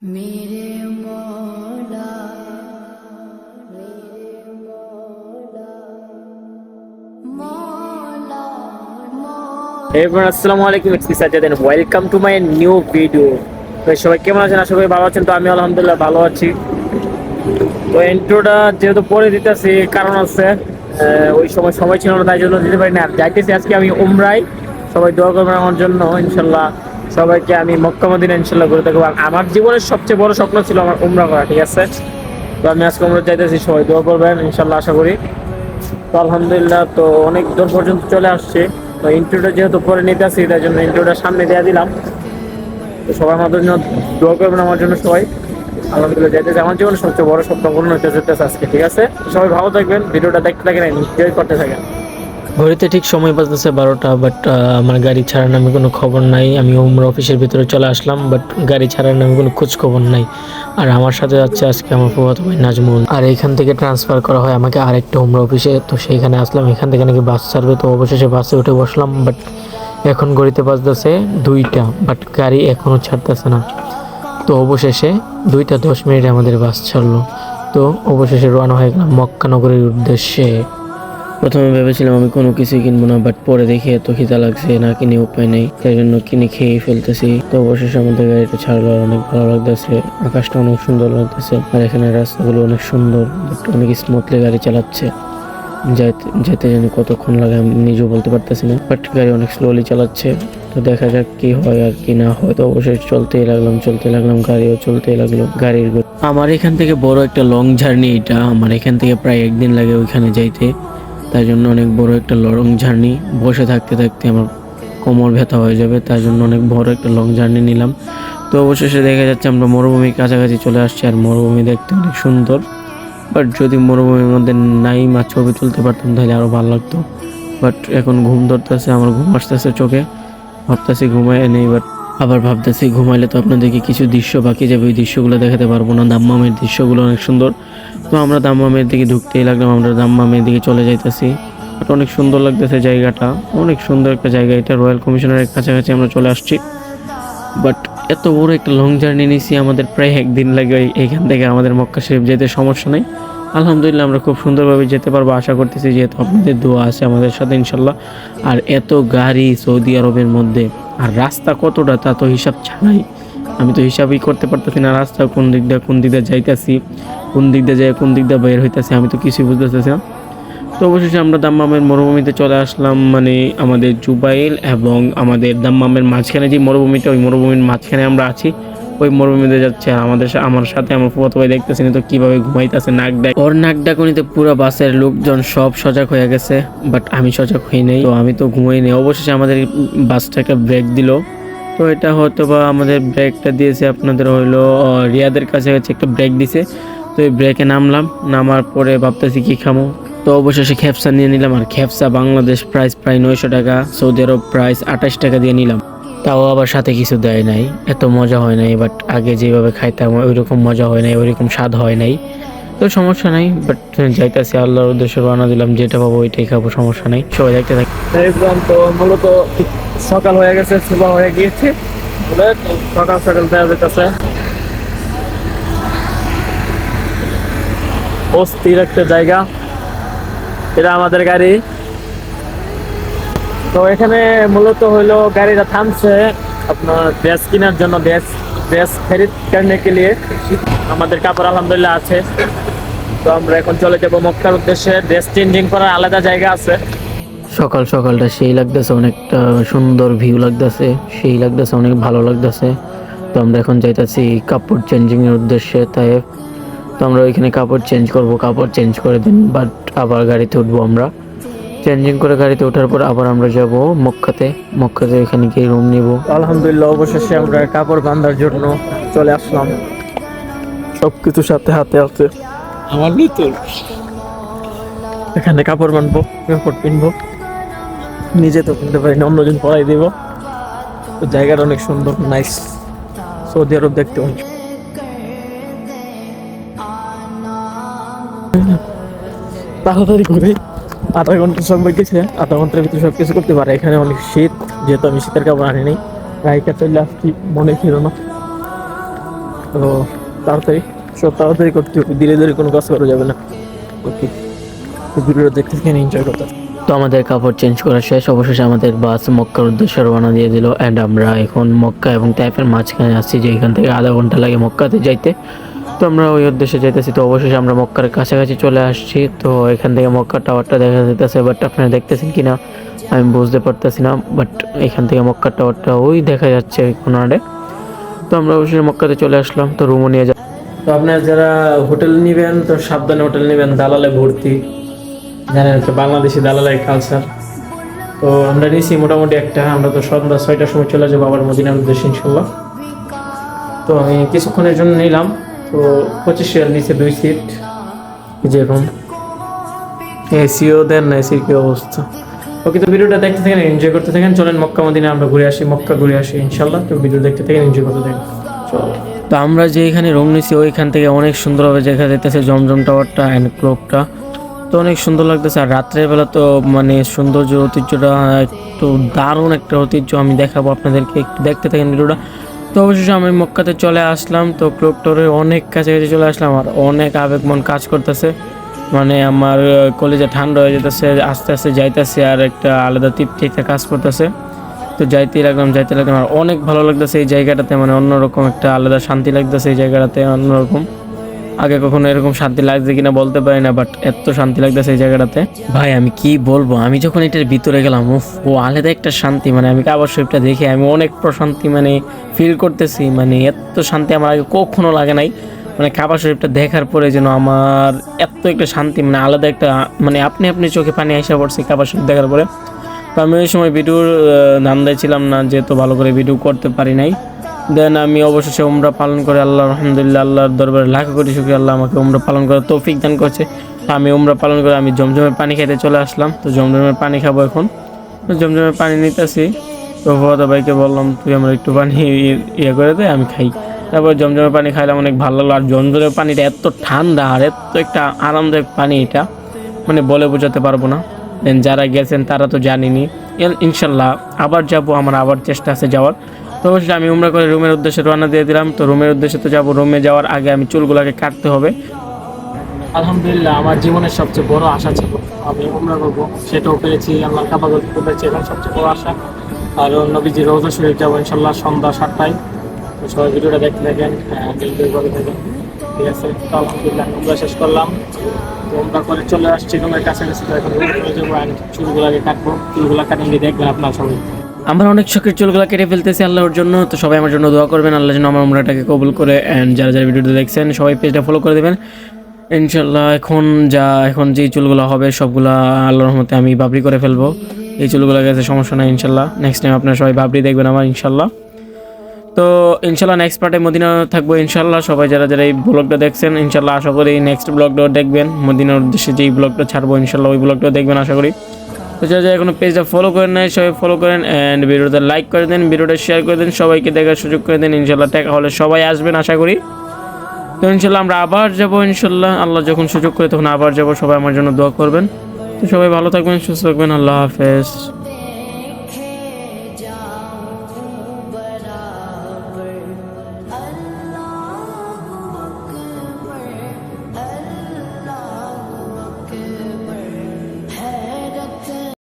मेरे मौला मेरे मौला मौला everyone আসসালামু আলাইকুম it's Sajjad and welcome to my new video. তো সবাই কেমন আছেন? আশা করি ভালো আছেন। তো আমি আলহামদুলিল্লাহ ভালো আছি। তো ইন্ট্রোটা যেহেতু পরে দিতেছি কারণ আছে ওই সময় ছিল না, তাই জন্য দিতে পারি না। আর যাইতেছি আজকে আমি উমরায়, সবাই দোয়া করবেন আমার জন্য ইনশাল্লাহ। সবাইকে আমি মক্কা মদিনা ইনশাল্লাহ ঘুরে থাকবো। আমার জীবনের সবচেয়ে বড় স্বপ্ন ছিল আমার উমরা করা, ঠিক আছে? তো আমি আজকে উমরা যাইতেছি, সবাই দোয়া করবেন ইনশাল্লাহ আশা করি। তো আলহামদুলিল্লাহ, তো অনেক দূর পর্যন্ত চলে আসছে। তো ইন্ট্রোটা যেহেতু পরে নিতে আসি, তাই জন্য ইন্ট্রোটা সামনে দিয়ে দিলাম। তো সবাই আমার জন্য দোয়া করবেন আমার জন্য সবাই। আলহামদুলিল্লাহ যাইতেছে, আমার জীবনের সবচেয়ে বড় স্বপ্ন পূরণ হতে যেতেছে আজকে, ঠিক আছে? সবাই ভালো থাকবেন, ভিডিওটা দেখতে থাকেন, এনজয় করতে থাকেন। ঘড়িতে ঠিক সময় বাজতেছে 12টা, বাট আমার গাড়ি ছাড়ার নামে কোনো খবর নাই। আমি উমরা অফিসের ভিতরে চলে আসলাম, বাট গাড়ি ছাড়ার নামে কোনো খোঁজ খবর নাই। আর আমার সাথে যাচ্ছে আজকে আমার ফুফাতো ভাই নাজমুল। আর এখান থেকে ট্রান্সফার করা হয় আমাকে আরেকটা উমরা অফিসে। তো সেইখানে আসলাম, এখান থেকে নাকি বাস ছাড়বে। তো অবশেষে বাসে উঠে বসলাম, বাট এখন ঘড়িতে বাজতেছে 2টা, বাট গাড়ি এখনও ছাড়তেছে না। তো অবশেষে 2:10 আমাদের বাস ছাড়লো। তো অবশেষে রওনা হয়ে গেলাম মক্কা নগরীর উদ্দেশ্যে। প্রথমে ভেবেছিলাম আমি কোনো কিছুই কিনবো না, বাট পরে দেখি এত খিদা লাগছে, না কিনে উপায় নেই, তাই জন্য কিনে খেয়ে ফেলতেছি। তো অবশেষে আমাদের গাড়িটা ছাড়লো, আর অনেক ভালো লাগতেছে। আকাশটা অনেক সুন্দর লাগতেছে, আর এখানে রাস্তাগুলো অনেক সুন্দর, বাট অনেক স্মুথলি গাড়ি চালাচ্ছে। যেতে জানি কতক্ষণ লাগে আমি নিজেও বলতে পারতেছি না, বাট গাড়ি অনেক স্লোলি চালাচ্ছে। তো দেখা যাক কি হয় আর কি না হয়। তো অবশ্যই চলতেই লাগলাম, গাড়িও চলতেই লাগলো। আমার এখান থেকে বড় একটা লং জার্নি এটা। আমার এখান থেকে প্রায় একদিন লাগে ওইখানে যাইতে, তাই জন্য অনেক বড় একটা লং জার্নি। বসে থাকতে থাকতে আমার কোমর ব্যথা হয়ে যাবে, তাই জন্য অনেক বড় একটা লং জার্নি নিলাম। তো অবশেষে দেখা যাচ্ছে আমরা মরুভূমির কাছাকাছি চলে আসছি। আর মরুভূমি দেখতে অনেক সুন্দর, বাট যদি মরুভূমির মধ্যে নাই মা ছবি তুলতে পারতাম তাহলে আরও ভালো লাগতো। বাট এখন ঘুম ধরতেছে, আমার ঘুম আসতেছে চোখে, ভাবতেছি ঘুমায় নেই, বাট আবার ভাবতেছি ঘুমাইলে তো আপনাদেরকে কিছু দৃশ্য বাকি যাবে, ওই দৃশ্যগুলো দেখাতে পারবো না। দাম্মামের দৃশ্যগুলো অনেক সুন্দর। তো আমরা দাম্মামের দিকে ঢুকতেই লাগলাম, আমরা দাম্মামের দিকে চলে যাইতেছি। বাট অনেক সুন্দর লাগতেছে জায়গাটা, অনেক সুন্দর একটা জায়গা এটা। রয়্যাল কমিশনারের কাছাকাছি আমরা চলে আসছি, বাট এত বড় একটা লং জার্নি নিছি, আমাদের প্রায় একদিন লাগে এইখান থেকে আমাদের মক্কা শরীফ যেতে। সমস্যা নেই, আলহামদুলিল্লাহ আমরা খুব সুন্দরভাবে যেতে পারবো আশা করতেছি, যেহেতু আপনাদের দোয়া আছে আমাদের সাথে ইনশাল্লাহ। আর এত গাড়ি সৌদি আরবের মধ্যে, আর রাস্তা কতটা তা তো হিসাব ছাড়াই। আমি তো হিসাবই করতে পারতেছি না, রাস্তা কোন দিক দিয়ে যাইতেছি, কোন দিক দিয়ে যাই, কোন দিক দিয়ে বের হইতেছি, আমি তো কিছুই বুঝতেছি না। তো অবশেষে আমরা দাম্মামের মরুভূমিতে চলে আসলাম, মানে আমাদের জুবাইল এবং আমাদের দাম্মামের মাঝখানে যে মরুভূমিটা, ওই মরুভূমির মাঝখানে আমরা আছি। ওই মরুভূমিতে যাচ্ছে, আর আমার সাথে আমার ফুফাতো ভাই দেখতেছেন তো কিভাবে ঘুমাইতেছে নাক ডাক। ওর নাক ডাকুনিতে পুরো বাসের লোকজন সব সজাগ হয়ে গেছে, বাট আমি সজাগ হই নাই। তো আমি তো ঘুমাই নেই। অবশেষে আমাদের বাসটা একটা ব্রেক দিল। তো এটা হয়তো বা আমাদের ব্রেকটা দিয়েছে আপনাদের হইলো রিয়াদের কাছে একটা ব্রেক দিছে। তো এই ব্রেকে নামার পরে ভাবতেছি কি খামো। তো অবশেষে খেপসা নিয়ে নিলাম। আর খেপসা বাংলাদেশ প্রাইস প্রায় 900 টাকা, সৌদি আরব প্রাইস 28 টাকা দিয়ে নিলাম। তাও আবার সাথে কিছু দেয় নাই, এত মজা হয় নাই। বাট আগে যেভাবে খাইতাম ওইরকম মজা হয় নাই, ওইরকম স্বাদ হয় নাই। তো সমস্যা নাই, বাট যাইতাছি আল্লাহর উদ্দেশ্যে রওনা দিলাম, যেটা পাবো ওইটাই খাবো, সমস্যা নাই। সবাই দেখতে থাকি। তো মূলত সকাল হয়ে গেছে, সুবা হয়ে গিয়েছে, সকাল দেওয়া যেতেছে। অস্থির একটা জায়গা, এটা আমাদের গাড়ি। তো এখানে মূলত হইলো গাড়িটা থামছে আপনার ড্রেস কেনার জন্য, ড্রেস খরিদ করনে কে লিয়ে। আমাদের কাপড় আলহামদুলিল্লাহ আছে। তো আমরা এখন চলে যাবো মক্কার উদ্দেশ্যে। ড্রেস চেঞ্জিং করার আলাদা জায়গা আছে। সকালটা সেই লাগতেছে, অনেকটা সুন্দর ভিউ লাগতেছে, সেই লাগতেছে, অনেক ভালো লাগতেছে। তো আমরা এখন যাইতেছি কাপড় চেঞ্জিং এর উদ্দেশ্যে। তাই তো আমরা ওইখানে কাপড় চেঞ্জ করে দিন, বাট আবার গাড়িতে উঠবো। আমরা চেঞ্জিং করে গাড়িতে ওঠার পর আবার আমরা যাব মক্কাতে এখানে গিয়ে রুম নিব। আলহামদুলিল্লাহ অবশেষে আমরা কাপড় বাঁধার জন্য চলে আসলাম। সবকিছু সাথে হাতে আছে আমার ভিতর। এখানে কাপড় বাঁধবো, কাপড় কিনবো, নিজে তো কিনতে পারি না, অন্যজন পরাই দিব। তো জায়গাটা অনেক সুন্দর, নাইস। সৌদি আরব দেখতে অনেক তাড়াতাড়ি করে 8 ঘন্টার সময় গেছে, 8 ঘন্টার ভিতরে সবকিছু করতে পারে। এখানে অনেক শীত, যেহেতু আমি শীতের কাপড় আনি নাই, রাইকা চলে আসছি, মনে ছিল না। তো তাড়াতাড়ি সব তাড়াতাড়ি করতে হবে, ধীরে ধীরে কোনো কাজ করা যাবে না। ওকে, ভিডিওটা দেখতে থাকেন, এনজয় করতে। তো আমাদের কাপড় চেঞ্জ করা শেষ, অবশেষে আমাদের বাস মক্কার উদ্দেশ্যে রওনা দিয়ে দিল। অ্যান্ড আমরা এখন মক্কা এবং তাইফের মাঝখানে আসছি, যে এখান থেকে আধা ঘন্টা লাগে মক্কাতে যাইতে। তো আমরা ওই উদ্দেশ্যে যাইতেছি। তো অবশেষে আমরা মক্কার কাছাকাছি চলে আসছি। তো এখান থেকে মক্কা টাওয়ারটা দেখা যেতেছে, বাট আপনারা দেখতেছেন কিনা আমি বুঝতে পারতেছি না। বাট এখান থেকে মক্কার টাওয়ারটা ওই দেখা যাচ্ছে কোনারে। তো আমরা অবশ্যই মক্কাতে চলে আসলাম। তো রুমও নিয়ে যাব। তো আপনারা যারা হোটেল নেবেন তো সাবধানে হোটেল নেবেন, দালালে ভর্তি, জানেন তো বাংলাদেশি দালালের কালচার। তো আমরা নিয়েছি মোটামুটি একটা, আমরা তো সন্ধ্যা 6টার সময় চলে যাবো আবার মদিনার উদ্দেশ্যে ইনশাল্লাহ। তো আমি কিছুক্ষণের জন্য নিলাম। তো 25 রিয়াল নিচে 2 সিট, যে রুম, এসিও দেন না, এসির কি অবস্থা। ওকে, তো ভিডিওটা দেখতে থাকেন, এনজয় করতে থাকেন। চলেন মক্কা মদিনা আমরা ঘুরে আসি, মক্কা ঘুরে আসি ইনশাল্লাহ। তো ভিডিও দেখতে থাকেন, এনজয় করতে থাকেন। চলো। তো আমরা যে এখানে রুম নিয়েছি ওইখান থেকে অনেক সুন্দরভাবে দেখা যাইতেছে জমজম টাওয়ারটা অ্যান্ড ক্লবটা। তো অনেক সুন্দর লাগতেছে। আর রাত্রের বেলা তো মানে সৌন্দর্য ঐতিহ্যটা একটু দারুণ একটা ঐতিহ্য, আমি দেখাবো আপনাদেরকে, একটু দেখতে থাকেন ভিডিওটা। তো অবশেষে আমি মক্কাতে চলে আসলাম। তো ক্লক টাওয়ারের অনেক কাছাকাছি চলে আসলাম, আর অনেক আবেগ মন কাজ করতেছে, মানে আমার কলেজে ঠান্ডা হয়ে যেতেছে, আস্তে আস্তে যাইতেছে, আর একটা আলাদা তৃপ্তিতে কাজ করতেছে। তো যাইতে লাগলাম আর অনেক ভালো লাগতেছে এই জায়গাটাতে, মানে অন্যরকম একটা আলাদা শান্তি লাগতেছে এই জায়গাটাতে, অন্যরকম। আগে কখনো এরকম শান্তি লাগছে কিনা বলতে পারি না, বাট এত শান্তি লাগতেছে এই জায়গাটাতে। ভাই আমি কি বলবো, আমি যখন এটার ভিতরে গেলাম, ও আলাদা একটা শান্তি, মানে আমি কাবা শরীফটা দেখে আমি অনেক প্রশান্তি মানে ফিল করতেছি, মানে এত শান্তি আমার আগে কখনো লাগে নাই। মানে কাবা শরীফটা দেখার পরে যেন আমার এত একটা শান্তি, মানে আলাদা একটা, মানে আপনি চোখে পানি আসা পড়ছে কাবা শরীফ দেখার পরে। তো আমি ওই সময় ভিডিওর ধান্দায় ছিলাম না, যেহেতু ভালো করে ভিডিও করতে পারি নাই। দেন আমি অবশেষে উমরা পালন করে আল্লাহ আলহামদুলিল্লাহ, আল্লাহর দরবারে লাখ কোটি শুকরিয়া, আল্লাহ আমাকে উমরা পালন করার তৌফিক দান করছে। তো আমি উমরা পালন করে আমি জমজমের পানি খাইতে চলে আসলাম। তো জমজমের পানি খাবো এখন। তো জমজমের পানি নিতেছি। তো ফাদা ভাইকে বললাম তুই আমার একটু পানি ইয়ে করে দে, আমি খাই। তারপর জমজমের পানি খাইলাম, অনেক ভালো লাগলো। আর জমজমের পানিটা এত ঠান্ডা আর এত একটা আরামদায়ক পানি, এটা মানে বলে বোঝাতে পারবো না। দেন যারা গেছেন তারা তো জানিনি, ইনশাল্লাহ আবার যাব, আমার আবার চেষ্টা আছে যাওয়ার। তো অবশ্যই আমি উমরা করে রুমের উদ্দেশ্যে রওনা দিয়ে দিলাম। তো রুমের উদ্দেশ্যে তো যাবো, রুমে যাওয়ার আগে আমি চুলগুলোকে কাটতে হবে। আলহামদুলিল্লাহ আমার জীবনের সবচেয়ে বড় আশা ছিল আমি উমরা করবো, সেটাও পেয়েছি, আল্লাহ কাবা করতে পেরেছি, এখন সবচেয়ে বড় আশা। আর নবীজি রওজা শরীফ যাবো ইনশাল্লাহ সন্ধ্যা 7টায়। তো সবাই ভিডিওটা দেখতে থাকেন, এনজয় করে থাকেন, ঠিক আছে। তো আলহামদুলিল্লাহ উমরা শেষ করলাম, তো উমরা করে চলে আসছি রুমের কাছাকাছি। তো এখন রুমে চলে যাবো, চুলগুলোকে কাটবো, চুলগুলো কাটিয়ে দেখবেন আপনার সবাই। আমরা অনেক শখের চুলগুলো কেটে ফেলতেছি আল্লাহর জন্য। তো সবাই আমার জন্য দোয়া করবেন, আল্লাহ যেন আমার উমরাটাকে কবুল করে। অ্যান্ড যারা যারা ভিডিওটা দেখছেন সবাই পেজটা ফলো করে দেবেন ইনশাল্লাহ। এখন যে চুলগুলো হবে সবগুলা আল্লাহর রহমতে আমি বাবরি করে ফেলবো। এই চুলগুলো গেছে সমস্যা নাই ইনশাল্লাহ। নেক্সট টাইম আপনারা সবাই বাবরি দেখবেন আমার ইনশাল্লাহ। তো ইনশাল্লাহ নেক্সট পার্টে মদিনা থাকবো ইনশাল্লাহ। সবাই যারা যারা এই ব্লগটা দেখছেন ইনশাল্লাহ আশা করি নেক্সট ব্লগটাও দেখবেন, মদিনার উদ্দেশ্যে যেই ব্লগটা ছাড়বো ইনশাল্লাহ ওই ব্লগটাও দেখবেন আশা করি। তো যারা যারা এখনো পেজটা ফলো করেন নাই সবাই ফলো করেন, অ্যান্ড ভিডিওটা লাইক করে দেন, ভিডিওটা শেয়ার করে দেন, সবাইকে দেখার সুযোগ করে দেন ইনশাল্লাহ। টাকা হলে সবাই আসবেন আশা করি। তো ইনশাল্লাহ আমরা আবার যাবো ইনশাল্লাহ, আল্লাহ যখন সুযোগ করে তখন আবার যাবো। সবাই আমার জন্য দোয়া করবেন। তো সবাই ভালো থাকবেন, সুস্থ থাকবেন, আল্লাহ হাফেজ।